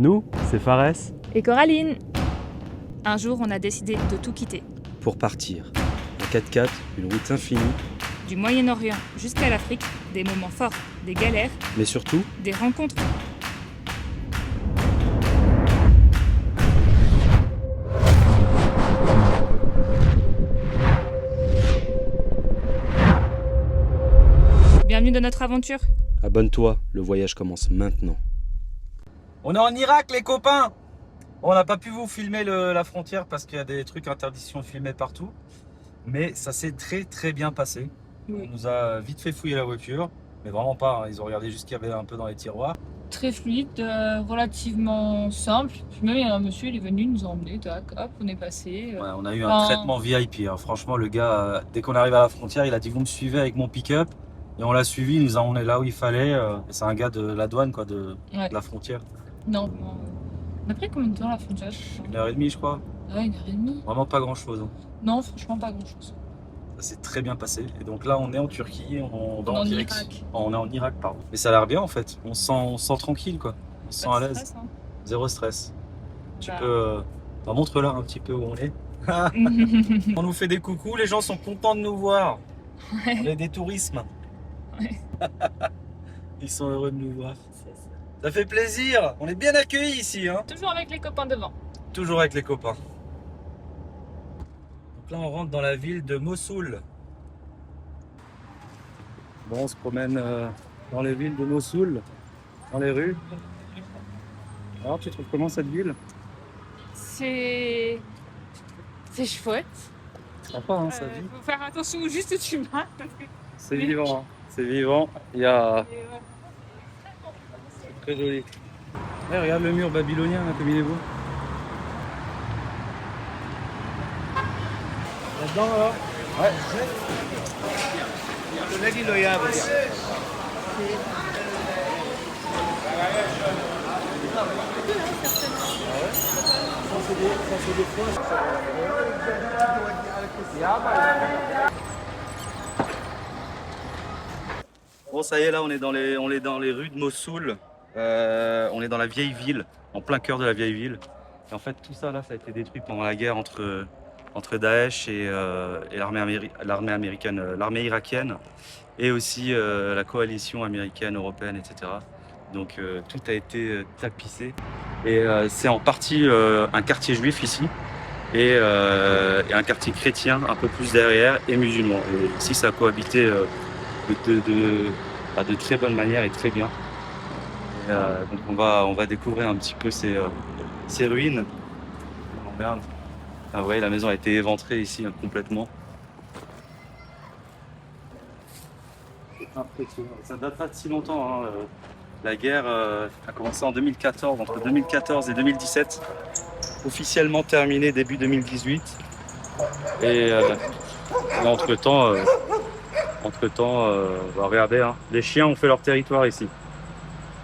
Nous, c'est Fares. Et Coraline. Un jour, on a décidé de tout quitter. Pour partir. En 4x4, une route infinie, Du Moyen-Orient jusqu'à l'Afrique, des moments forts, des galères, mais surtout, des rencontres. Bienvenue dans notre aventure. abonne-toi, le voyage commence maintenant. On est en Irak, les copains. On n'a pas pu vous filmer la frontière parce qu'il y a des trucs interdiction de filmer partout. Mais ça s'est très bien passé. Oui. On nous a vite fait fouiller la voiture. Mais vraiment pas, hein. Ils ont regardé juste ce qu'il y avait un peu dans les tiroirs. Très fluide, relativement simple. Puis même il y a un monsieur, il est venu nous emmener, tac, hop, on est passé. Ouais, on a eu un traitement VIP. Hein. Franchement, le gars, dès qu'on arrive à la frontière, il a dit vous me suivez avec mon pick-up. Et on l'a suivi, il nous a emmené là où il fallait. Et c'est un gars de la douane, quoi, de la frontière. Non, on a pris combien de temps la frontière? 1h30, je crois. Ouais, 1h30. Vraiment pas grand-chose. Hein. Non, franchement, pas grand chose. Ça s'est très bien passé. Et donc là, on est en Turquie, on va en direction. Irak. On est en Irak, pardon. Mais ça a l'air bien en fait. On se sent tranquille, quoi. On se sent à l'aise. Stress, hein. Zéro stress. Tu Bah. peux. Montre-leur un petit peu où on est. On nous fait des coucous, les gens sont contents de nous voir. Ouais. On est des tourismes. Ouais. Ils sont heureux de nous voir. Ça fait plaisir. On est bien accueillis ici. Hein. Toujours avec les copains devant. Toujours avec les copains. Donc là, on rentre dans la ville de Mossoul. Bon, on se promène dans les villes de Mossoul, dans les rues. Alors, tu trouves comment cette ville? C'est chouette. Sympa, hein, sa vie. Faut faire attention où juste tu vas. Parce que... C'est vivant, hein. C'est vivant. Il y a... C'est très joli. Ouais, regarde le mur babylonien, là, comme il est beau. Là-dedans, alors? Ouais. Bon, ça y est, là, on est dans les rues de Mossoul. On est dans la vieille ville, en plein cœur de la vieille ville. Et en fait, tout ça, là, ça a été détruit pendant la guerre entre Daesh et l'armée américaine, l'armée irakienne, et aussi la coalition américaine, européenne, etc. Donc tout a été tapissé. Et c'est en partie un quartier juif ici, et un quartier chrétien un peu plus derrière, et musulman. Et ici, ça a cohabité de très bonne manière et très bien. Et, donc on va découvrir un petit peu ces ruines. Oh, merde. Ah ouais, la maison a été éventrée ici hein, complètement. Ça date pas de si longtemps. Hein. La guerre a commencé en 2014, entre 2014 et 2017. Officiellement terminée début 2018. Et entre-temps, regardez, hein, les chiens ont fait leur territoire ici.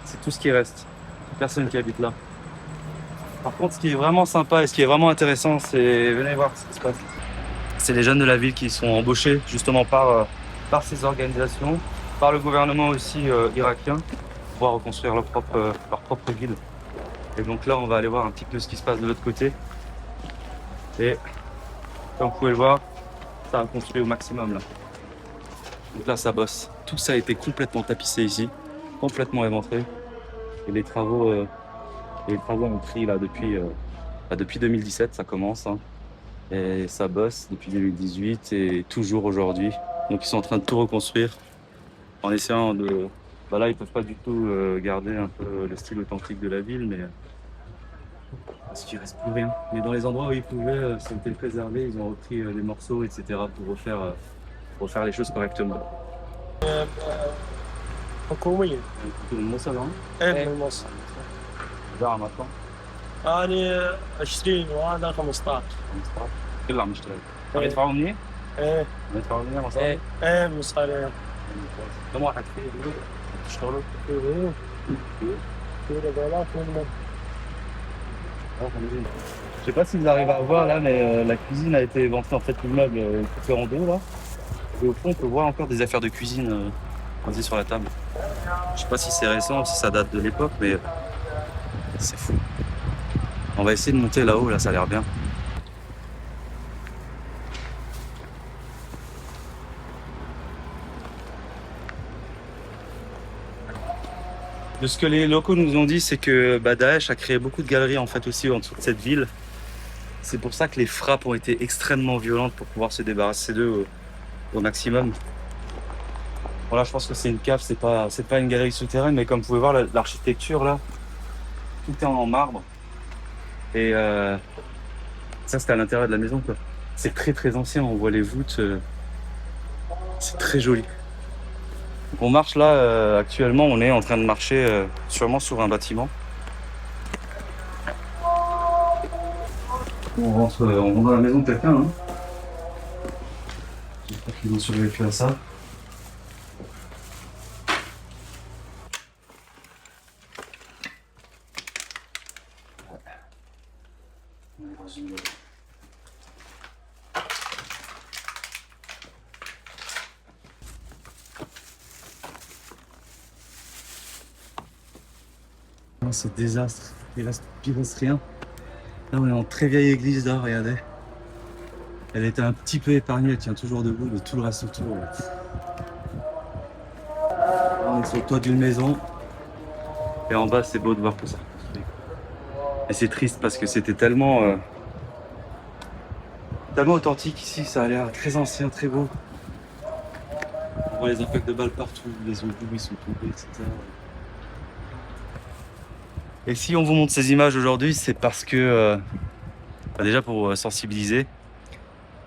C'est tout ce qui reste. Personne qui habite là. Par contre, ce qui est vraiment sympa et ce qui est vraiment intéressant, c'est... Venez voir ce qui se passe. C'est les jeunes de la ville qui sont embauchés justement par ces organisations, par le gouvernement aussi irakien, pour pouvoir reconstruire leur propre ville. Et donc là, on va aller voir un petit peu ce qui se passe de l'autre côté. Et comme vous pouvez le voir, ça a construit au maximum là. Donc là, ça bosse. Tout ça a été complètement tapissé ici, complètement éventré. Et les travaux ont pris là depuis 2017, ça commence. Hein. Et ça bosse depuis 2018 et toujours aujourd'hui. Donc ils sont en train de tout reconstruire en essayant de... Bah là, ils peuvent pas du tout garder un peu le style authentique de la ville, mais parce qu'il reste plus rien. Mais dans les endroits où ils pouvaient, ça a été préservé, ils ont repris des morceaux, etc. pour refaire les choses correctement. حكومية الموصل هون؟ ايه من مصر باع مطعم أنا 20 وهذا 15 كله عم يشتغل عم يدفعوا منيح؟ ايه عم يدفعوا منيح مصاري؟ ايه مصاري كم واحد فيه بتشتغلوا؟ في رجالات هم Je sais pas si vous arrivez à voir là, mais la cuisine a été éventrée, en fait tout le meuble est coupé en deux là. Et au fond on peut voir encore des affaires de cuisine posées sur la table. Je sais pas si c'est récent, si ça date de l'époque, mais c'est fou. On va essayer de monter là-haut, là ça a l'air bien. De ce que les locaux nous ont dit, c'est que Daesh a créé beaucoup de galeries en fait aussi en dessous de cette ville. C'est pour ça que les frappes ont été extrêmement violentes pour pouvoir se débarrasser d'eux au maximum. Voilà, je pense que c'est une cave, c'est pas une galerie souterraine, mais comme vous pouvez voir l'architecture là, tout est en marbre. Et ça c'était à l'intérieur de la maison quoi. C'est très très ancien, on voit les voûtes, c'est très joli. On marche là, actuellement on est en train de marcher sûrement sur un bâtiment. On rentre dans la maison de quelqu'un. Hein. J'espère qu'ils ont survécu à ça. On est dans une... Non, c'est désastre. Il reste rien. Là, on est en très vieille église, là, regardez. Elle était un petit peu épargnée, elle tient toujours debout, mais tout le reste autour. Là, on est sur le toit d'une maison. Et en bas, c'est beau de voir tout ça. Et c'est triste parce que c'était tellement authentique ici, ça a l'air très ancien, très beau. On voit les impacts de balles partout, les obus ils sont tombés, etc. Et si on vous montre ces images aujourd'hui, c'est parce que, déjà pour sensibiliser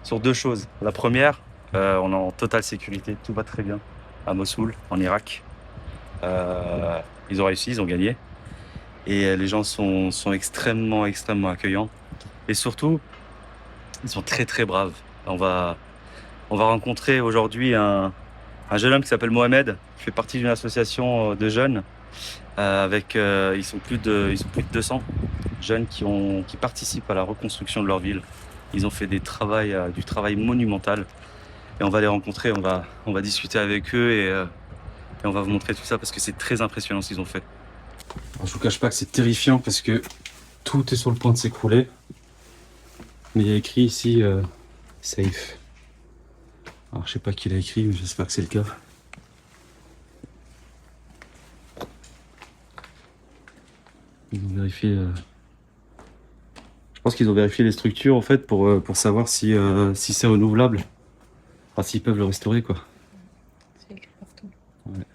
sur deux choses. La première, on est en totale sécurité, tout va très bien à Mossoul, en Irak. Ils ont réussi, ils ont gagné. Et les gens sont extrêmement accueillants. Et surtout, ils sont très très braves. On va rencontrer aujourd'hui un jeune homme qui s'appelle Mohamed, qui fait partie d'une association de jeunes. Ils sont plus de 200 jeunes qui participent à la reconstruction de leur ville. Ils ont fait du travail monumental. Et on va les rencontrer, on va discuter avec eux et on va vous montrer tout ça parce que c'est très impressionnant ce qu'ils ont fait. Alors, je vous cache pas que c'est terrifiant parce que tout est sur le point de s'écrouler. Mais il y a écrit ici safe. Alors je sais pas qui l'a écrit, mais j'espère que c'est le cas. Ils ont vérifié. Je pense qu'ils ont vérifié les structures en fait pour savoir si c'est renouvelable. Enfin s'ils peuvent le restaurer quoi. C'est écrit partout. Ouais.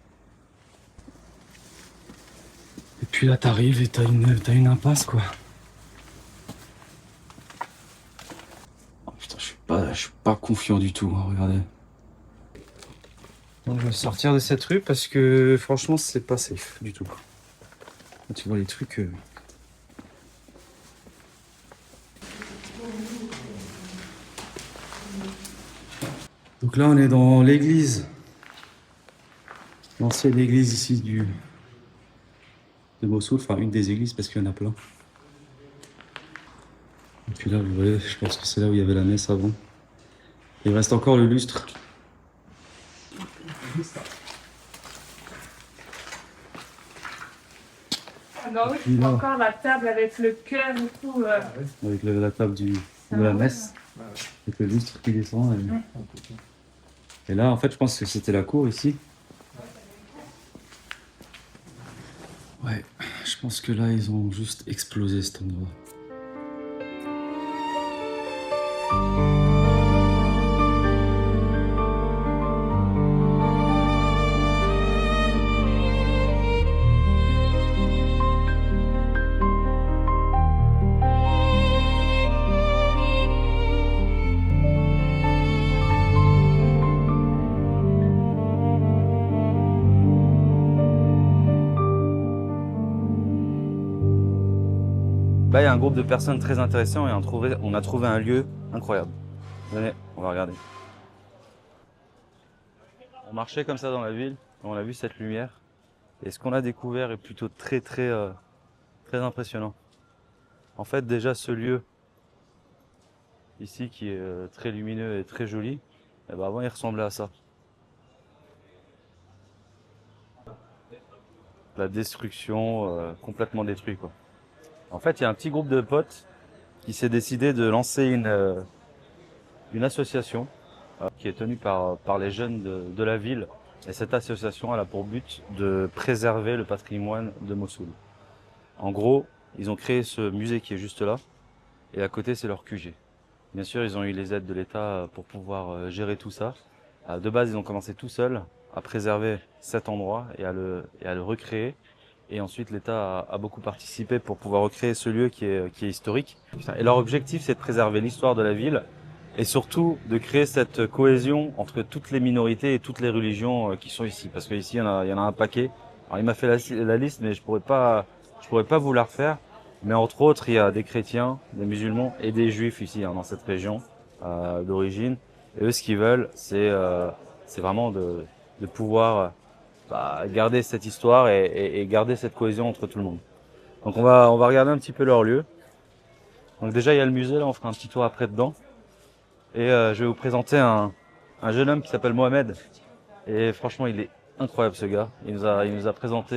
Et puis là t'arrives et t'as une impasse quoi. Oh, putain, je suis pas confiant du tout, hein, regardez. Donc, je vais sortir de cette rue parce que franchement c'est pas safe du tout. Là, tu vois les trucs. Donc là on est dans l'église. L'ancienne église ici de Mossoul, enfin une des églises parce qu'il y en a plein. Et puis là vous voyez, je pense que c'est là où il y avait la messe avant. Il reste encore le lustre. Ah bah oui, encore la table avec le cœur et tout. Avec la table de la messe. Avec le lustre qui descend. Et là en fait je pense que c'était la cour ici. Ouais, je pense que là ils ont juste explosé cet endroit. Là, il y a un groupe de personnes très intéressant et on a trouvé un lieu incroyable. Venez, on va regarder. On marchait comme ça dans la ville, on a vu cette lumière. Et ce qu'on a découvert est plutôt très impressionnant. En fait, déjà ce lieu ici qui est très lumineux et très joli, eh ben, avant il ressemblait à ça. La destruction complètement détruite quoi. En fait, il y a un petit groupe de potes qui s'est décidé de lancer une association qui est tenue par les jeunes de la ville. Et cette association elle a pour but de préserver le patrimoine de Mossoul. En gros, ils ont créé ce musée qui est juste là, et à côté c'est leur QG. Bien sûr, ils ont eu les aides de l'État pour pouvoir gérer tout ça. De base, ils ont commencé tout seuls à préserver cet endroit et à le recréer. Et ensuite, l'État a beaucoup participé pour pouvoir recréer ce lieu qui est historique. Et leur objectif, c'est de préserver l'histoire de la ville et surtout de créer cette cohésion entre toutes les minorités et toutes les religions qui sont ici. Parce qu'ici, il y en a un paquet. Alors, il m'a fait la liste, mais je pourrais pas vous la refaire. Mais entre autres, il y a des chrétiens, des musulmans et des juifs ici, dans cette région d'origine. Et eux, ce qu'ils veulent, c'est vraiment de pouvoir garder cette histoire et garder cette cohésion entre tout le monde. Donc on va regarder un petit peu leur lieu. Donc déjà il y a le musée, là on fera un petit tour après dedans. Et je vais vous présenter un jeune homme qui s'appelle Mohamed. Et franchement il est incroyable ce gars. Il nous a présenté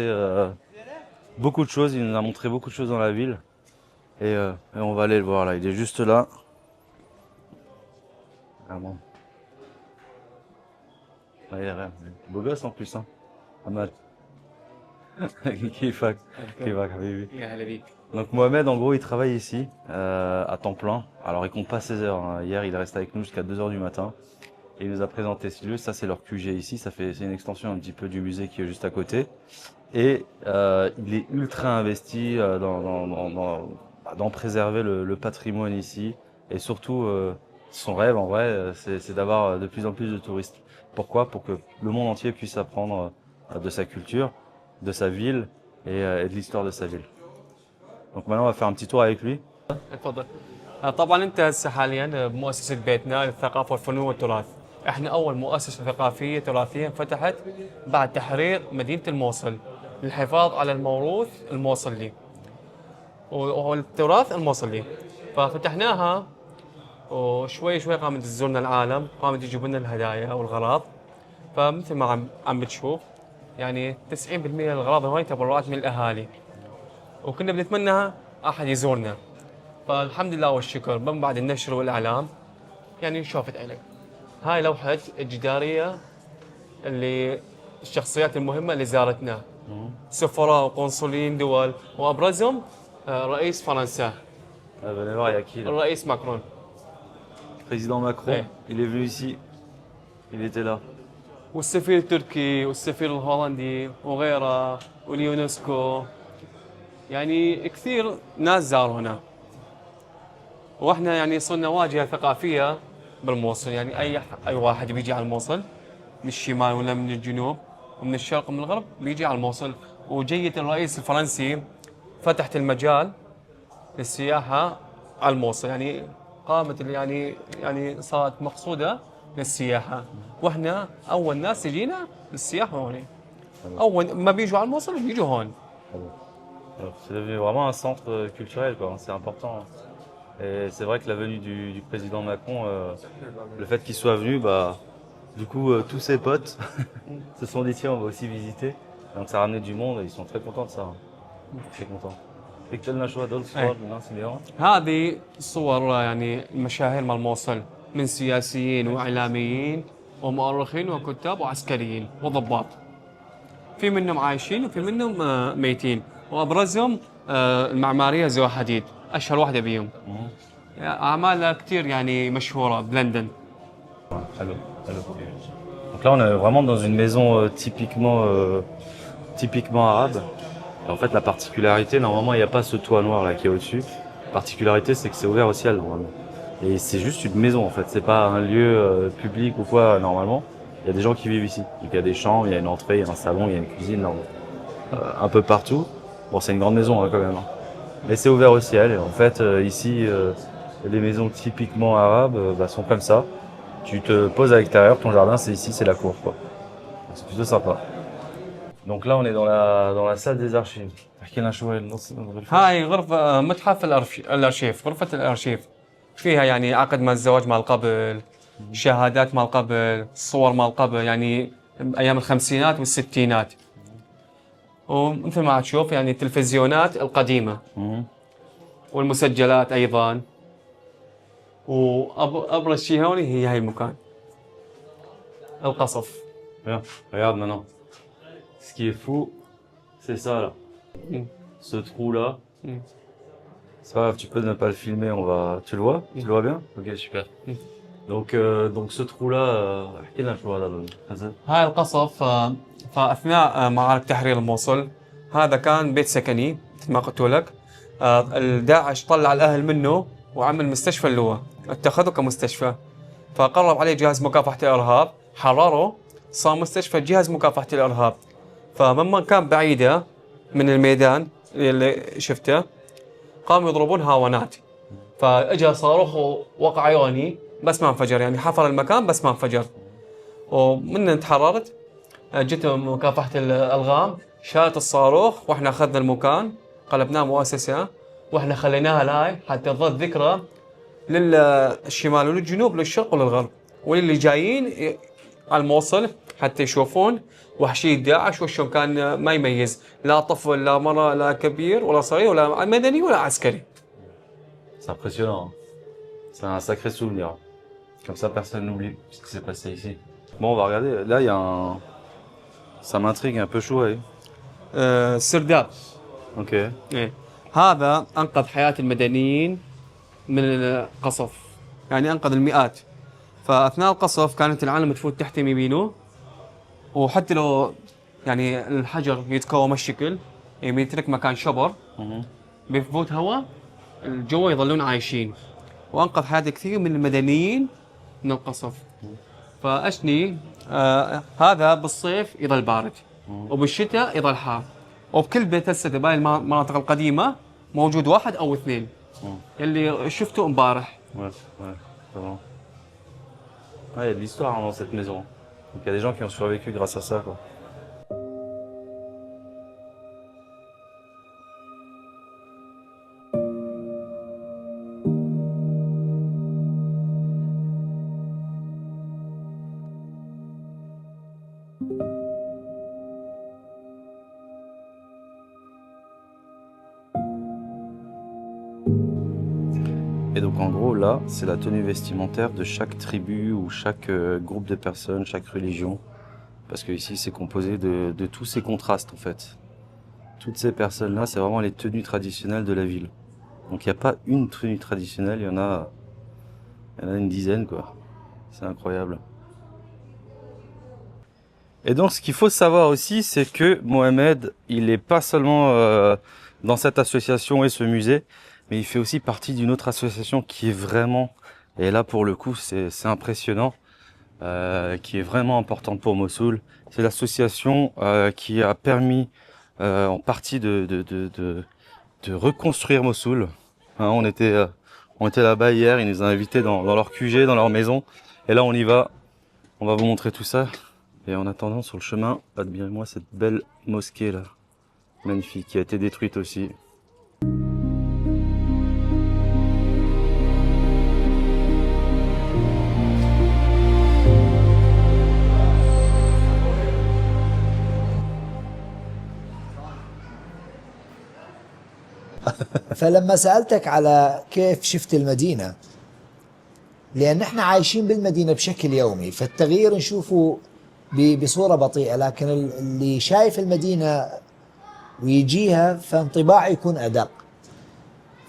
beaucoup de choses, il nous a montré beaucoup de choses dans la ville. Et on va aller le voir là, il est juste là. Ah bon. Ah, il est beau gosse en plus hein. Ahmad. Kifak. Kifak, habibi. Donc Mohamed, en gros, il travaille ici à temps plein. Alors il compte pas ses heures. Hein. Hier, il est resté avec nous jusqu'à 2 h du matin. Et il nous a présenté ce lieu. Ça, c'est leur QG ici. C'est une extension un petit peu du musée qui est juste à côté. Et il est ultra investi dans préserver le patrimoine ici. Et surtout, son rêve, en vrai, c'est d'avoir de plus en plus de touristes. Pourquoi? Pour que le monde entier puisse apprendre de sa culture, de sa ville et de l'histoire de sa ville. Donc maintenant on va faire un petit tour avec lui. تفضل. طبعا انت هسه حاليا بمؤسسه بيتنا للثقافه والفنون والتراث. احنا اول مؤسسه ثقافيه تراثيه انفتحت بعد تحرير مدينه الموصل للحفاظ على الموروث الموصلي والتراث الموصلي. ففتحناها وشوي شوي قامت تزورنا العالم، قامت يجيبوا لنا الهدايا والغراض. فمثل ما عم بتشوف يعني 90% من الأغراض هاي تبرعات من الأهالي، وكنا بنتمنى أحد يزورنا. فالحمد لله والشكر من بعد النشر والإعلام يعني شوفت عليك. هاي لوحة الجدارية اللي الشخصيات المهمة اللي زارتنا، سفراء وقنصلين دول، وأبرزهم رئيس فرنسا الرئيس ماكرون. Président Macron, Ouais. il est venu ici, il était là. والسفير التركي والسفير الهولندي وغيره واليونسكو، يعني كثير ناس زارونا. واحنا يعني صرنا واجهه ثقافيه بالموصل، يعني اي واحد بيجي على الموصل من الشمال ولا من الجنوب ومن الشرق ومن الغرب بيجي على الموصل. وجية الرئيس الفرنسي فتحت المجال للسياحه على الموصل، يعني قامت يعني صارت مقصوده للسياحه، واحنا اول ناس تجينا للسياحه هون. اول ما بيجوا على الموصل بيجوا هون. C'est devenu vraiment un centre culturel, quoi. C'est important. Et c'est vrai que la venue du président Macron, le fait qu'il soit venu, du coup, tous ses potes se sont dit tiens, on va aussi visiter. Donc ça a ramené du monde et ils sont très contents de ça. Très contents. اكتبنا شوية دول صور من الناس اليوم. هذه صور يعني المشاهير مال الموصل من سياسيين واعلاميين ومؤرخين وكتاب وعسكريين وضباط. في منهم عايشين وفي منهم ميتين، وابرزهم المعماريه زوا حديد اشهر واحده بيهم. اعمالها كثير يعني مشهوره بلندن. Allô. Donc là on est vraiment dans une maison typiquement arabe. Et en fait la particularité, normalement il n'y a pas ce toit noir là qui est au-dessus. La particularité c'est que c'est ouvert au ciel normalement. Et c'est juste une maison en fait, c'est pas un lieu public ou quoi normalement. Il y a des gens qui vivent ici. Donc il y a des chambres, il y a une entrée, il y a un salon, il y a une cuisine un peu partout. Bon c'est une grande maison hein, quand même. Hein. Mais c'est ouvert au ciel. Et en fait ici les maisons typiquement arabes sont comme ça. Tu te poses à l'extérieur, ton jardin c'est ici, c'est la cour quoi. C'est plutôt sympa. Donc là on est dans la salle des archives. هاي غرفه متحف الارشيف، غرفه الارشيف فيها يعني عقد مال الزواج مال قبل، شهادات مال قبل، صور مال قبل يعني ايام الخمسينات والستينات. ومثل ما تشوف يعني التلفزيونات القديمه والمسجلات أيضا. وأبرز شيء هون هي هاي المكان القصف. Viens, regarde maintenant. Ce qui est fou, c'est ça là. Mm. Ce trou là. Mm. C'est pas grave, tu peux ne pas le filmer, on va. Tu le vois? Tu le vois bien? Ok, super. Mm. Donc ce trou là, احكي لنا شو هذا الخزن. هاي القصف فأثناء معركة تحرير الموصل هذا كان بيت سكني مثل ما قلت لك. الداعش طلع الأهل منه وعمل مستشفى اللواء، اتخذه كمستشفى، فقرب عليه جهاز مكافحة الإرهاب، حرره صار مستشفى جهاز مكافحة الإرهاب. فمما كان بعيدة من الميدان اللي شفته قاموا يضربون هاونات، فاجى صاروخ ووقع عيوني بس ما انفجر، يعني حفر المكان بس ما انفجر. ومن تحررت جت مكافحة الألغام شالت الصاروخ واحنا اخذنا المكان قلبناه مؤسسة واحنا خليناها لاي حتى تظل ذكرى للشمال وللجنوب للشرق وللغرب وللي جايين على الموصل حتى يشوفون وحشية داعش وشون كان ما يميز لا طفل لا مرأة لا كبير ولا صغير ولا مدني ولا عسكري. C'est impressionnant. Hein. C'est un sacré souvenir. Comme ça, personne n'oublie ce qui s'est passé ici. Bon, on va regarder. Là, il y a un. Ça m'intrigue un peu chaud. سرداب. Ok. إيه. هذا أنقذ حياة المدنيين من القصف، يعني أنقذ المئات. فأثناء القصف كانت العالم تفوت تحت يمينه، وحتى لو يعني الحجر يتكوم الشكل يعني يترك مكان شبر بفوت هواء الجو يظلون عايشين. وأنقذ حياة كثير من المدنيين من القصف. فأشني هذا بالصيف يظل بارد وبالشتاء يظل حار، وبكل بيت هسه باقي المناطق القديمة موجود واحد أو اثنين اللي شفته امبارح. Ouais, ouais, vraiment. Ouais, il y a de l'histoire hein, dans cette maison. Donc il y a des gens qui ont survécu grâce à ça, quoi. Et donc en gros là, c'est la tenue vestimentaire de chaque tribu ou chaque groupe de personnes, chaque religion. Parce que ici c'est composé de tous ces contrastes en fait. Toutes ces personnes-là, c'est vraiment les tenues traditionnelles de la ville. Donc il n'y a pas une tenue traditionnelle, il y en a une dizaine quoi. C'est incroyable. Et donc ce qu'il faut savoir aussi, c'est que Mohamed, il n'est pas seulement dans cette association et ce musée, mais il fait aussi partie d'une autre association qui est vraiment, et là pour le coup c'est impressionnant, qui est vraiment importante pour Mossoul. C'est l'association qui a permis en partie de reconstruire Mossoul. Hein, on était là-bas hier, ils nous ont invités dans leur QG, dans leur maison, et là on y va, on va vous montrer tout ça. Et en attendant sur le chemin, admirez-moi cette belle mosquée là, magnifique, qui a été détruite aussi. فلما سألتك على كيف شفت المدينة، لأن احنا عايشين بالمدينة بشكل يومي، فالتغيير نشوفه بصورة بطيئة، لكن اللي شايف المدينة ويجيها فانطباعه يكون أدق.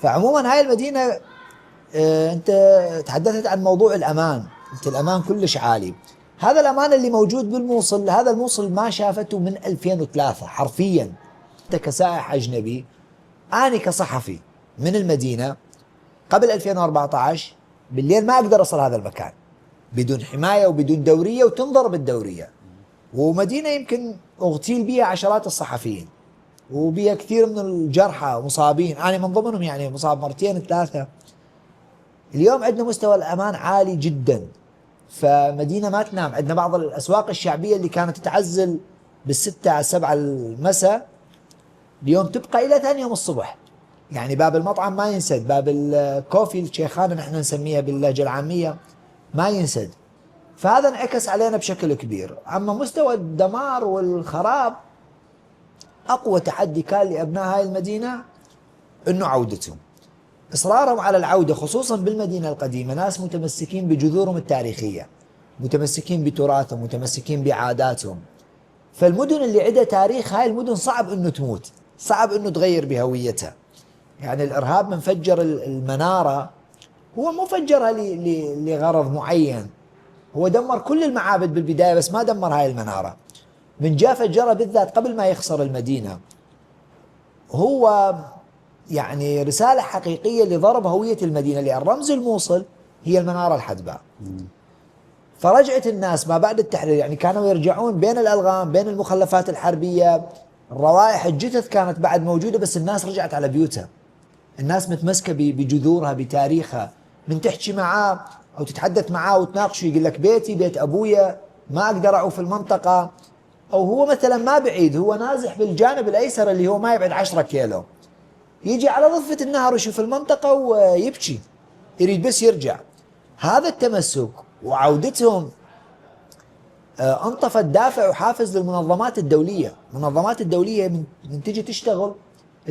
فعموما هاي المدينة انت تحدثت عن موضوع الأمان، قلت الأمان كلش عالي. هذا الأمان اللي موجود بالموصل، هذا الموصل ما شافته من 2003 حرفيا. انت كسائح أجنبي، أنا كصحفي من المدينة قبل 2014 بالليل ما أقدر أصل هذا المكان بدون حماية وبدون دورية، وتنضرب الدورية، ومدينة يمكن اغتيل بها عشرات الصحفيين وبها كثير من الجرحى ومصابين، أنا من ضمنهم يعني مصاب مرتين ثلاثة. اليوم عندنا مستوى الأمان عالي جدا، فمدينة ما تنام. عندنا بعض الأسواق الشعبية اللي كانت تتعزل بالستة على 7 المساء اليوم تبقى إلى ثاني يوم الصبح. يعني باب المطعم ما ينسد، باب الكوفي الشيخانة نحن نسميها باللهجة العامية ما ينسد. فهذا انعكس علينا بشكل كبير. أما مستوى الدمار والخراب، أقوى تحدي كان لأبناء هاي المدينة إنه عودتهم. إصرارهم على العودة خصوصا بالمدينة القديمة، ناس متمسكين بجذورهم التاريخية، متمسكين بتراثهم، متمسكين بعاداتهم. فالمدن اللي عندها تاريخ، هاي المدن صعب انه تموت، صعب انه تغير بهويتها. يعني الارهاب من فجر المنارة هو مو فجرها لغرض معين، هو دمر كل المعابد بالبداية بس ما دمر هاي المنارة. من جاء فجرها بالذات قبل ما يخسر المدينة. هو يعني رسالة حقيقية لضرب هوية المدينة، لأن رمز الموصل هي المنارة الحدباء. فرجعت الناس ما بعد التحرير، يعني كانوا يرجعون بين الألغام، بين المخلفات الحربية، الروائح، الجثث كانت بعد موجودة، بس الناس رجعت على بيوتها. الناس متمسكة بجذورها بتاريخها. من تحكي معاه أو تتحدث معاه وتناقشه يقول لك بيتي بيت أبويا، ما أقدر أعوف المنطقة. أو هو مثلا ما بعيد، هو نازح بالجانب الأيسر اللي هو ما يبعد 10 كيلو، يجي على ضفة النهر ويشوف المنطقة ويبكي، يريد بس يرجع. هذا التمسك وعودتهم انطفت دافع وحافز للمنظمات الدولية. المنظمات الدولية من تجي تشتغل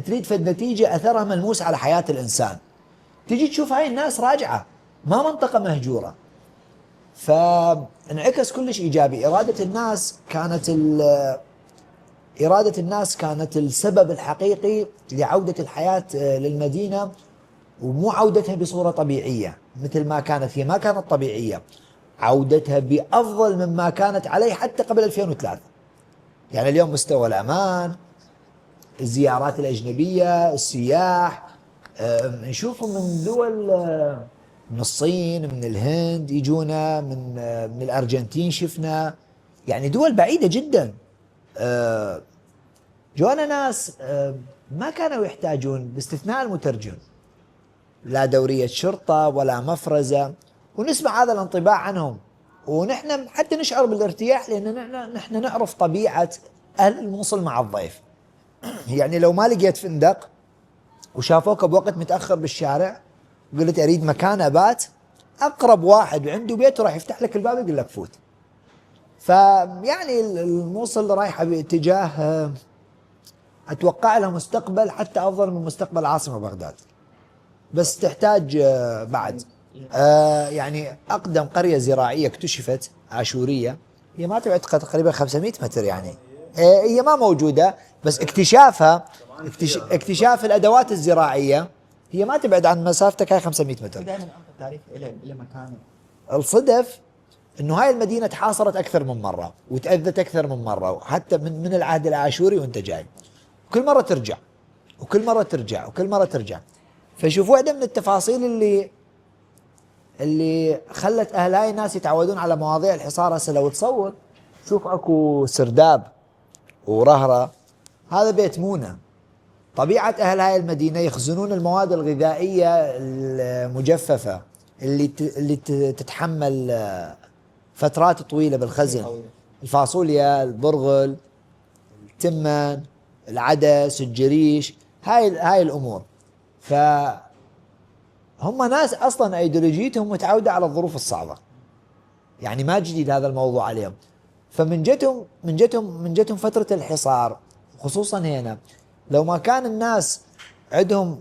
تريد فد نتيجة أثرها ملموس على حياة الإنسان. تجي تشوف هاي الناس راجعة، ما منطقة مهجورة. فانعكس كلش إيجابي. إرادة الناس كانت السبب الحقيقي لعودة الحياة للمدينة، ومو عودتها بصورة طبيعية مثل ما كانت، هي ما كانت طبيعية، عودتها بأفضل مما كانت عليه حتى قبل 2003. يعني اليوم مستوى الأمان، الزيارات الأجنبية، السياح، نشوفهم من دول، من الصين، من الهند يجونا، من الأرجنتين شفنا، يعني دول بعيدة جدا. جوانا ناس ما كانوا يحتاجون باستثناء المترجم لا دورية شرطة ولا مفرزة، ونسمع هذا الانطباع عنهم، ونحن حتى نشعر بالارتياح لأن نحن نعرف طبيعة أهل الموصل مع الضيف. يعني لو ما لقيت فندق وشافوك بوقت متأخر بالشارع وقلت أريد مكان أبات، أقرب واحد عنده بيته راح يفتح لك الباب يقول لك فوت. فيعني الموصل رايحة باتجاه أتوقع لها مستقبل حتى أفضل من مستقبل العاصمة بغداد، بس تحتاج بعد. يعني أقدم قرية زراعية اكتشفت عاشورية، هي ما تبعد تقريبا 500 متر، يعني هي ما موجودة، بس اكتشاف الأدوات الزراعية هي ما تبعد عن مسافتك هاي 500 متر. دائما التاريخ إلى مكان. الصدف انه هاي المدينة تحاصرت اكثر من مرة وتأذت اكثر من مرة، وحتى من العهد العاشوري وانت جاي، كل مرة ترجع وكل مرة ترجع وكل مرة ترجع. فشوفوا واحدة من التفاصيل اللي خلت اهل هاي الناس يتعودون على مواضيع الحصار. هسه لو تصور شوف اكو سرداب ورهرة، هذا بيت مونة. طبيعة اهل هاي المدينة يخزنون المواد الغذائية المجففة اللي تتحمل فترات طويلة بالخزن، الفاصوليا، البرغل، التمن، العدس، الجريش، هاي الأمور. فهم ناس أصلا أيديولوجيتهم متعودة على الظروف الصعبة، يعني ما جديد هذا الموضوع عليهم. فمن جتهم فترة الحصار خصوصا هنا، لو ما كان الناس عندهم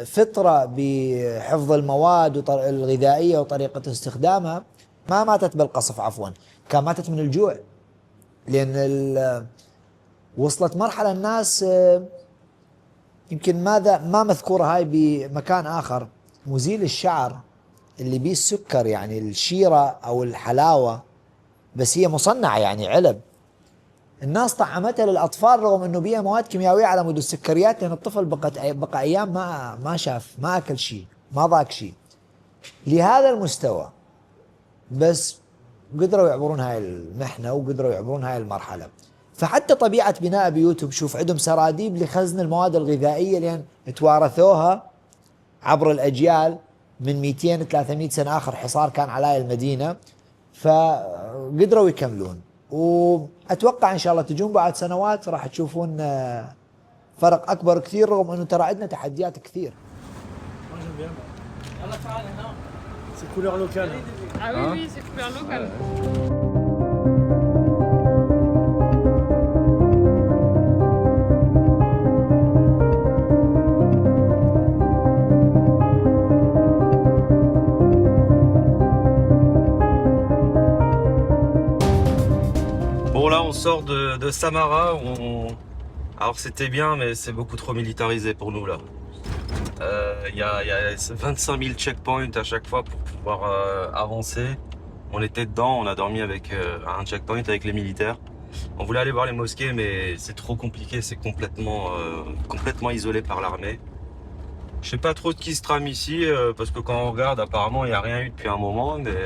فطرة بحفظ المواد الغذائية وطريقة استخدامها، ما ماتت بالقصف، عفوا كان ماتت من الجوع. لأن وصلت مرحلة الناس يمكن ما مذكورة هاي بمكان آخر، مزيل الشعر اللي بيه السكر، يعني الشيرة أو الحلاوة، بس هي مصنعة يعني علب، الناس طعمتها للأطفال رغم أنه بيها مواد كيميائية على مود السكريات، لأن الطفل بقى أيام ما شاف، ما أكل شيء، ما ضاق شيء لهذا المستوى، بس قدروا يعبرون هاي المحنة وقدروا يعبرون هاي المرحلة. فحتى طبيعة بناء بيوتهم، شوف عندهم سراديب لخزن المواد الغذائية لأن توارثوها عبر الأجيال من 200-300 سنة، آخر حصار كان على المدينة، فقدروا يكملون. وأتوقع إن شاء الله تجون بعد سنوات راح تشوفون فرق أكبر كثير، رغم أنه ترى عندنا تحديات كثير. C'est couleur locale. Ah oui, oui, c'est couleur locale. on sort de Samara. Alors c'était bien, mais c'est beaucoup trop militarisé pour nous là. Il y a 25 000 checkpoints à chaque fois pour pouvoir avancer. On était dedans, on a dormi avec un checkpoint avec les militaires. On voulait aller voir les mosquées, mais c'est trop compliqué, c'est complètement isolé par l'armée. Je sais pas trop de qui se trame ici, parce que quand on regarde, apparemment, il n'y a rien eu depuis un moment, mais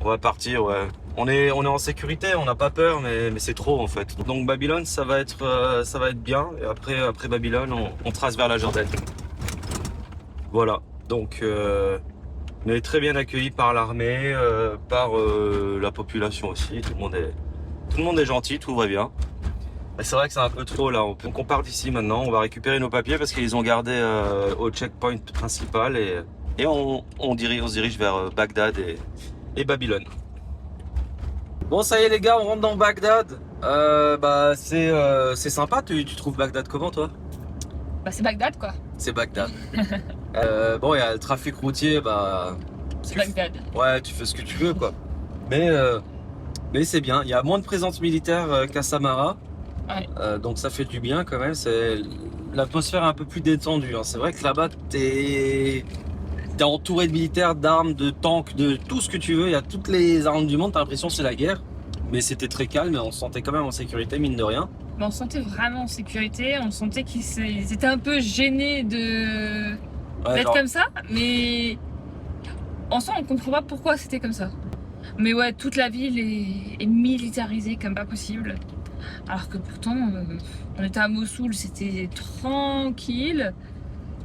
on va partir, ouais. On est en sécurité, on n'a pas peur, mais c'est trop en fait. Donc Babylone, ça va être bien, et après Babylone, on trace vers la Jordanie. Voilà, donc on est très bien accueillis par l'armée, par la population aussi, tout le monde est gentil, tout va bien. C'est vrai que c'est un peu trop là, donc on part d'ici maintenant, on va récupérer nos papiers parce qu'ils ont gardé au checkpoint principal et on se dirige vers Bagdad et Babylone. Bon ça y est les gars, on rentre dans Bagdad. C'est sympa, tu trouves Bagdad comment toi? Bah c'est Bagdad quoi. C'est Bagdad. Bon il y a le trafic routier, C'est Bagdad. ouais tu fais ce que tu veux quoi. Mais c'est bien, il y a moins de présence militaire qu'à Samara. Ouais. Donc ça fait du bien quand même, c'est l'atmosphère est un peu plus détendue. Hein. C'est vrai que là-bas t'es entouré de militaires, d'armes, de tanks, de tout ce que tu veux. Il y a toutes les armes du monde, t'as l'impression que c'est la guerre. Mais c'était très calme et on se sentait quand même en sécurité, mine de rien. Mais on se sentait vraiment en sécurité, on sentait qu'ils étaient un peu gênés d'être comme ça, mais en soi on comprend pas pourquoi c'était comme ça. Mais ouais, toute la ville est militarisée comme pas possible. Alors que pourtant, on était à Mossoul, c'était tranquille.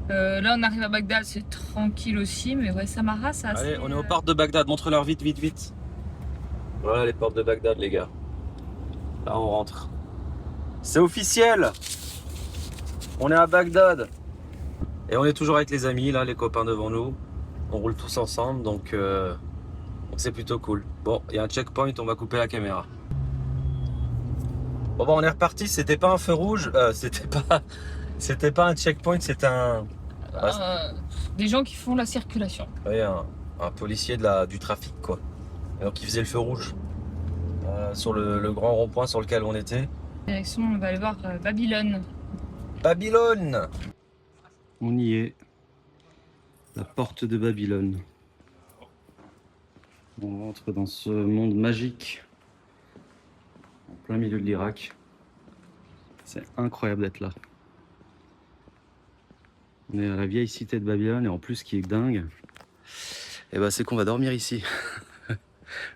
Là, on arrive à Bagdad, c'est tranquille aussi. Mais ouais, Samara, ça. Allez, on est aux portes de Bagdad. Montre-leur vite, vite, vite. Voilà les portes de Bagdad, les gars. Là, on rentre. C'est officiel. On est à Bagdad. Et on est toujours avec les amis, là, les copains devant nous. On roule tous ensemble, donc c'est plutôt cool. Bon, il y a un checkpoint, on va couper la caméra. Bon, on est reparti. C'était pas un feu rouge, c'était pas un checkpoint, c'était des gens qui font la circulation. oui, un policier du trafic, quoi. Et donc il faisait le feu rouge sur le grand rond-point sur lequel on était. Direction, on va aller voir Babylone. Babylone. On y est. La porte de Babylone. On rentre dans ce monde magique en plein milieu de l'Irak. C'est incroyable d'être là. On est à la vieille cité de Babylone et en plus ce qui est dingue, c'est qu'on va dormir ici.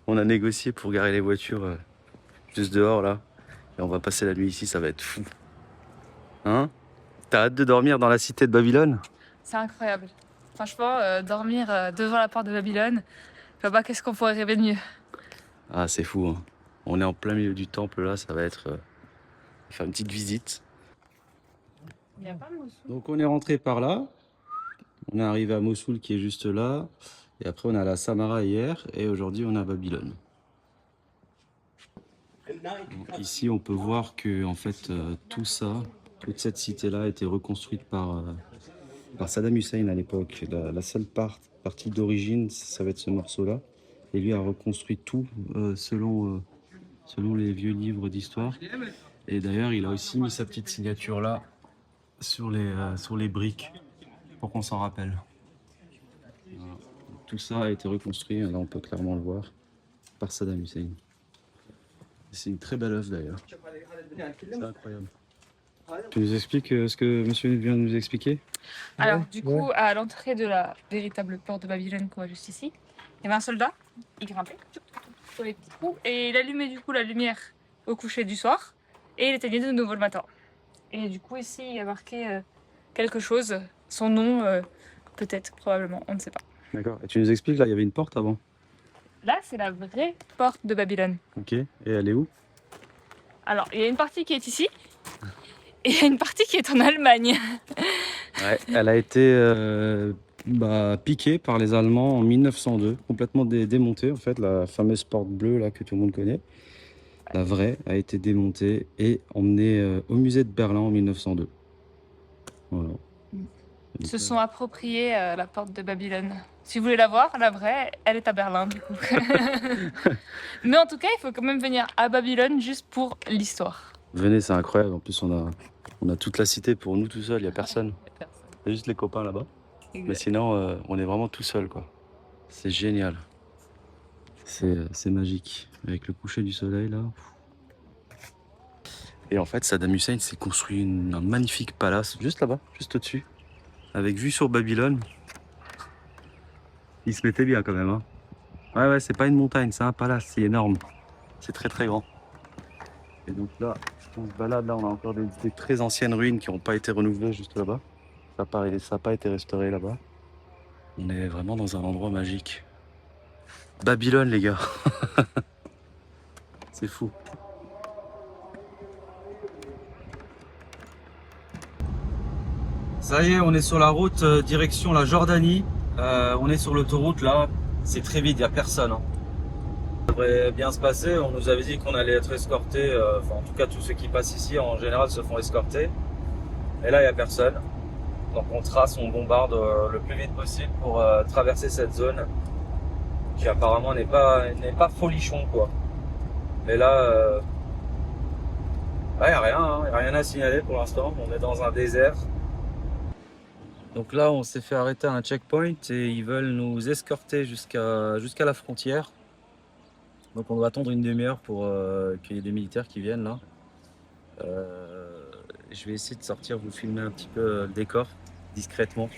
On a négocié pour garer les voitures juste dehors là et on va passer la nuit ici, ça va être fou. Hein? T'as hâte de dormir dans la cité de Babylone? C'est incroyable. Franchement, dormir devant la porte de Babylone, je vois pas qu'est-ce qu'on pourrait rêver de mieux. Ah c'est fou, hein. On est en plein milieu du temple là, ça va être... faire une petite visite. Il y a pas de Mossoul. Donc on est rentré par là, on est arrivé à Mossoul qui est juste là, et après on est à la Samara hier, et aujourd'hui on est à Babylone. Donc, ici on peut voir que en fait tout ça, toute cette cité-là a été reconstruite par Saddam Hussein à l'époque. La seule partie d'origine, ça va être ce morceau-là, et lui a reconstruit tout selon les vieux livres d'histoire. Et d'ailleurs il a aussi mis sa petite signature là, sur les briques pour qu'on s'en rappelle. Voilà. Tout ça a été reconstruit, là on peut clairement le voir, par Saddam Hussein. C'est une très belle œuvre d'ailleurs. C'est incroyable. Tu nous expliques ce que monsieur vient de nous expliquer? Alors, du coup, à l'entrée de la véritable porte de Babylone qu'on voit juste ici, il y avait un soldat, il grimpait sur les petits trous et il allumait du coup la lumière au coucher du soir et il éteignait de nouveau le matin. Et du coup, ici, il y a marqué quelque chose, son nom, peut-être, probablement, on ne sait pas. D'accord. Et tu nous expliques, là, il y avait une porte avant. Là, c'est la vraie porte de Babylone. Ok. Et elle est où? Alors, il y a une partie qui est ici et il y a une partie qui est en Allemagne. Ouais, elle a été piquée par les Allemands en 1902, complètement démontée, en fait, la fameuse porte bleue là, que tout le monde connaît. La vraie a été démontée et emmenée au musée de Berlin en 1902. Voilà. Ils se sont appropriés la porte de Babylone. Si vous voulez la voir, la vraie, elle est à Berlin du coup. Mais en tout cas, il faut quand même venir à Babylone juste pour l'histoire. Venez, c'est incroyable. En plus, on a toute la cité pour nous tout seuls, il n'y a personne. Il y a juste les copains là-bas. Mais sinon, on est vraiment tout seul, quoi. C'est génial. C'est magique. Avec le coucher du soleil, là. Et en fait, Saddam Hussein s'est construit un magnifique palace, juste là-bas, juste au-dessus. Avec vue sur Babylone. Il se mettait bien quand même, hein. Ouais, c'est pas une montagne, c'est un palace, c'est énorme. C'est très très grand. Et donc là, on se balade, là, on a encore des très anciennes ruines qui n'ont pas été renouvelées juste là-bas. Ça n'a pas été restauré là-bas. On est vraiment dans un endroit magique. Babylone, les gars. C'est fou. Ça y est, on est sur la route direction la Jordanie. On est sur l'autoroute là. C'est très vite, il n'y a personne, hein. Ça devrait bien se passer. On nous avait dit qu'on allait être escorté. Enfin, en tout cas, tous ceux qui passent ici, en général, se font escorter. Et là, il n'y a personne. Donc on trace, on bombarde le plus vite possible pour traverser cette zone qui apparemment n'est pas folichon, quoi. Mais là, il n'y a rien, hein. Y a rien à signaler pour l'instant. On est dans un désert. Donc là, on s'est fait arrêter à un checkpoint et ils veulent nous escorter jusqu'à la frontière. Donc on doit attendre une demi-heure pour qu'il y ait des militaires qui viennent là. Je vais essayer de sortir, vous filmer un petit peu le décor, discrètement.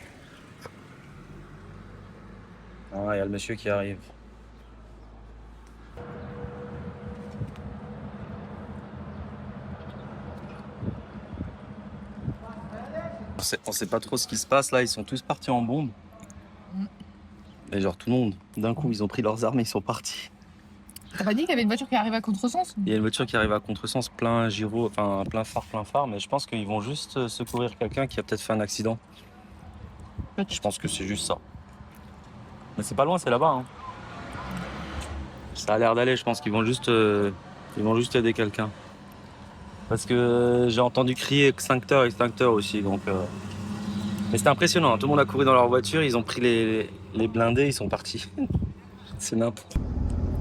Ah, il y a le monsieur qui arrive. On sait pas trop ce qui se passe là, ils sont tous partis en bombe. Et genre tout le monde, d'un coup, ils ont pris leurs armes et ils sont partis. T'as pas dit qu'il y avait une voiture qui arrive à contresens? Il y a une voiture qui arrive à contresens, plein gyro, enfin plein phare, mais je pense qu'ils vont juste secourir quelqu'un qui a peut-être fait un accident. Je pense que c'est juste ça. Mais c'est pas loin, c'est là-bas, hein. Ça a l'air d'aller, je pense qu'ils vont juste aider quelqu'un. Parce que j'ai entendu crier extincteur aussi, donc... Mais c'était impressionnant, hein. Tout le monde a couru dans leur voiture, ils ont pris les blindés, ils sont partis. C'est n'importe.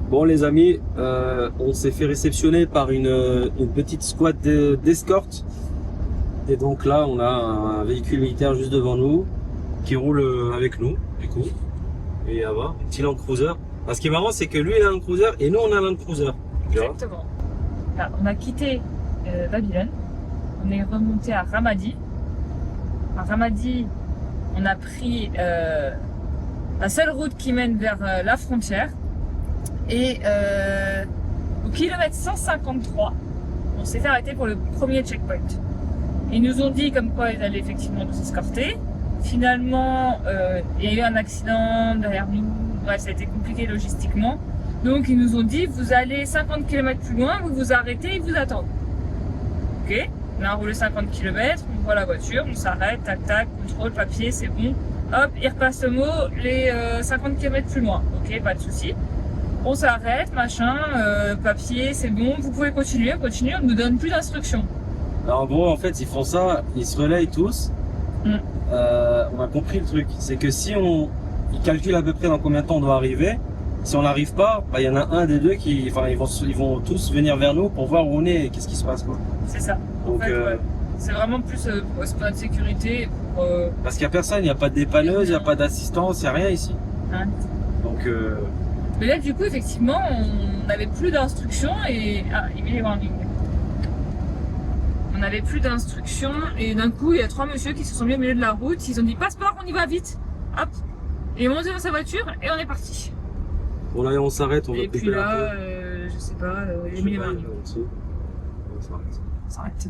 Bon les amis, on s'est fait réceptionner par une petite squad d'escorte. Et donc là, on a un véhicule militaire juste devant nous, qui roule avec nous, du coup. Et là-bas, un petit Land Cruiser. Ce qui est marrant, c'est que lui, il a un Cruiser et nous, on a un Land Cruiser. Exactement. Là, on a quitté Babylone. On est remonté à Ramadi. À Ramadi, on a pris la seule route qui mène vers la frontière. Et au kilomètre 153, on s'est fait arrêter pour le premier checkpoint. Ils nous ont dit comme quoi ils allaient effectivement nous escorter. Finalement, il y a eu un accident derrière nous. Bref, ça a été compliqué logistiquement. Donc ils nous ont dit, vous allez 50 km plus loin, vous vous arrêtez, ils vous attendent. Ok, on a roulé 50 km, on voit la voiture, on s'arrête, tac tac, contrôle, papier, c'est bon. Hop, il repasse le mot, les 50 km plus loin. Ok, pas de souci. On s'arrête, machin, papier, c'est bon, vous pouvez continuer, on ne nous donne plus d'instructions. Alors en gros, en fait, ils font ça, ils se relayent tous. On a compris le truc, c'est que si ils calculent à peu près dans combien de temps on doit arriver, si on n'arrive pas, il y en a un des deux qui, enfin, ils vont tous venir vers nous pour voir où on est et qu'est-ce qui se passe, quoi. C'est ça. Donc, en fait, ouais. C'est vraiment plus pour notre sécurité. Parce qu'il n'y a personne, il n'y a pas de dépanneuse, il n'y a pas d'assistance, il n'y a rien ici. Hein. Donc. Mais là, du coup, effectivement, on n'avait plus d'instructions et il y a un On n'avait plus d'instructions et d'un coup, il y a trois messieurs qui se sont mis au milieu de la route. Ils ont dit passeport, on y va vite. Hop. Et ils ont monté dans sa voiture et on est parti. Bon là, on s'arrête, on va couper. Et puis là, je sais pas, on s'arrête.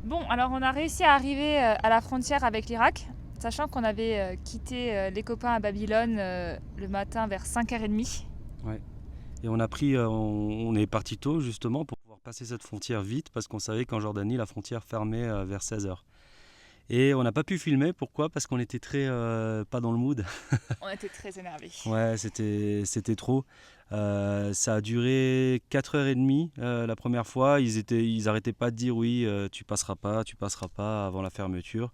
Bon, alors on a réussi à arriver à la frontière avec l'Irak, sachant qu'on avait quitté les copains à Babylone le matin vers 5h30. Ouais. Et on est parti tôt justement pour pouvoir passer cette frontière vite parce qu'on savait qu'en Jordanie, la frontière fermait vers 16h. Et on n'a pas pu filmer, pourquoi? Parce qu'on était très pas dans le mood. On était très énervés. Ouais, c'était trop. Ça a duré 4h30 la première fois. Ils arrêtaient pas de dire oui, tu passeras pas avant la fermeture.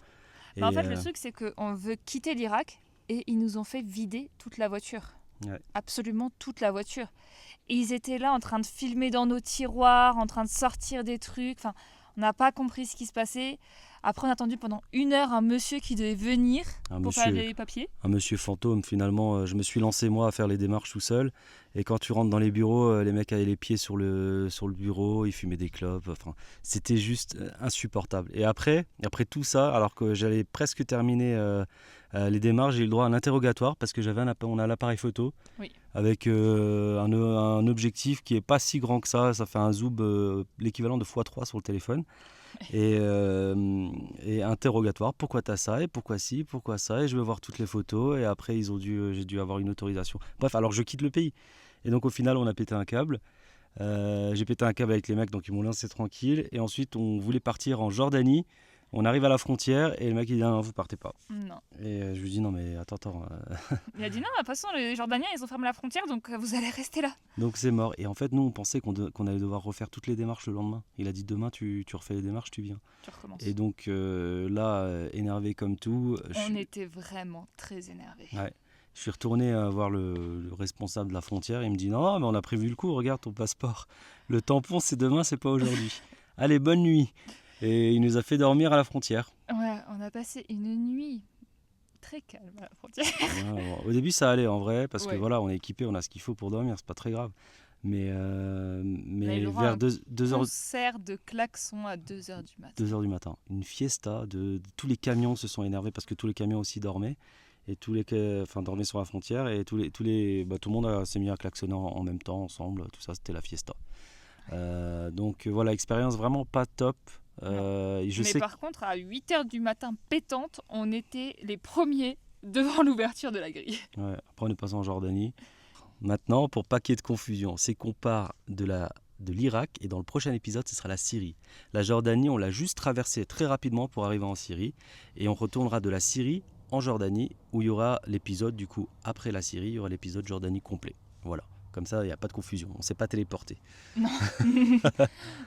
Mais en fait, le truc, c'est qu'on veut quitter l'Irak et ils nous ont fait vider toute la voiture. Ouais. Absolument toute la voiture. Et ils étaient là en train de filmer dans nos tiroirs, en train de sortir des trucs. Enfin, on n'a pas compris ce qui se passait. Après, on a attendu pendant 1 heure un monsieur qui devait venir pour faire les papiers. Un monsieur fantôme, finalement. Je me suis lancé, moi, à faire les démarches tout seul. Et quand tu rentres dans les bureaux, les mecs avaient les pieds sur le bureau, ils fumaient des clopes. Enfin, c'était juste insupportable. Et après tout ça, alors que j'allais presque terminer les démarches, j'ai eu le droit à un interrogatoire parce que on a l'appareil photo avec un objectif qui n'est pas si grand que ça. Ça fait un zoom l'équivalent de x3 sur le téléphone. Et interrogatoire, pourquoi t'as ça et pourquoi ci, pourquoi ça, et je veux voir toutes les photos, et après j'ai dû avoir une autorisation. Bref, alors je quitte le pays. Et donc au final on a pété un câble. J'ai pété un câble avec les mecs, donc ils m'ont laissé tranquille. Et ensuite on voulait partir en Jordanie. On arrive à la frontière et le mec il dit non, vous partez pas. Non. Et je lui dis non mais attends. Il a dit non, de toute façon les Jordaniens ils ont fermé la frontière donc vous allez rester là. Donc c'est mort. Et en fait nous on pensait qu'on allait devoir refaire toutes les démarches le lendemain. Il a dit demain tu refais les démarches, tu viens. Tu recommences. Et donc là, énervé comme tout. On était vraiment très énervés. Ouais. Je suis retourné voir le responsable de la frontière. Il me dit non mais on a prévu le coup, regarde ton passeport. Le tampon c'est demain, c'est pas aujourd'hui. Allez, bonne nuit. Et il nous a fait dormir à la frontière. Ouais, on a passé une nuit très calme à la frontière. Ouais, au début, ça allait en vrai, parce que Ouais. voilà, on est équipé, on a ce qu'il faut pour dormir, c'est pas très grave. Mais eu le droit à vers un 2 heures, Concert de klaxons à 2h du matin. 2 heures du matin, une fiesta tous les camions se sont énervés parce que tous les camions aussi dormaient. Et dormaient sur la frontière. Et tout le monde s'est mis à klaxonner en même temps, ensemble. Tout ça, c'était la fiesta. Donc voilà, expérience vraiment pas top. Mais par contre, à 8h du matin pétante, on était les premiers devant l'ouverture de la grille. Ouais, après, on est passé en Jordanie. Maintenant, pour pas qu'il y ait de confusion, c'est qu'on part de l'Irak et dans le prochain épisode, ce sera la Syrie. La Jordanie, on l'a juste traversée très rapidement pour arriver en Syrie. Et on retournera de la Syrie en Jordanie où il y aura l'épisode, du coup, après la Syrie, il y aura l'épisode Jordanie complet. Voilà. Comme ça, il n'y a pas de confusion. On ne s'est pas téléporté. Non.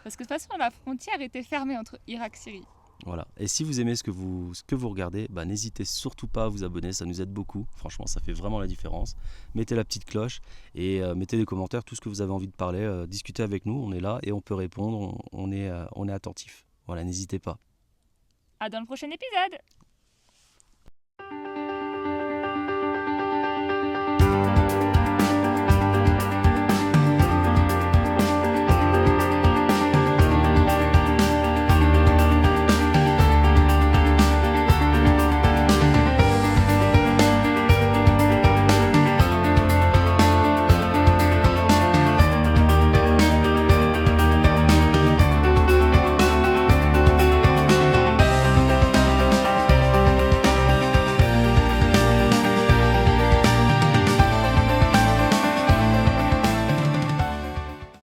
Parce que de toute façon, la frontière était fermée entre Irak et Syrie. Voilà. Et si vous aimez ce que vous regardez, n'hésitez surtout pas à vous abonner, ça nous aide beaucoup. Franchement, ça fait vraiment la différence. Mettez la petite cloche et mettez des commentaires, tout ce que vous avez envie de parler. Discutez avec nous, on est là et on peut répondre, on est attentif. Voilà, n'hésitez pas. À dans le prochain épisode.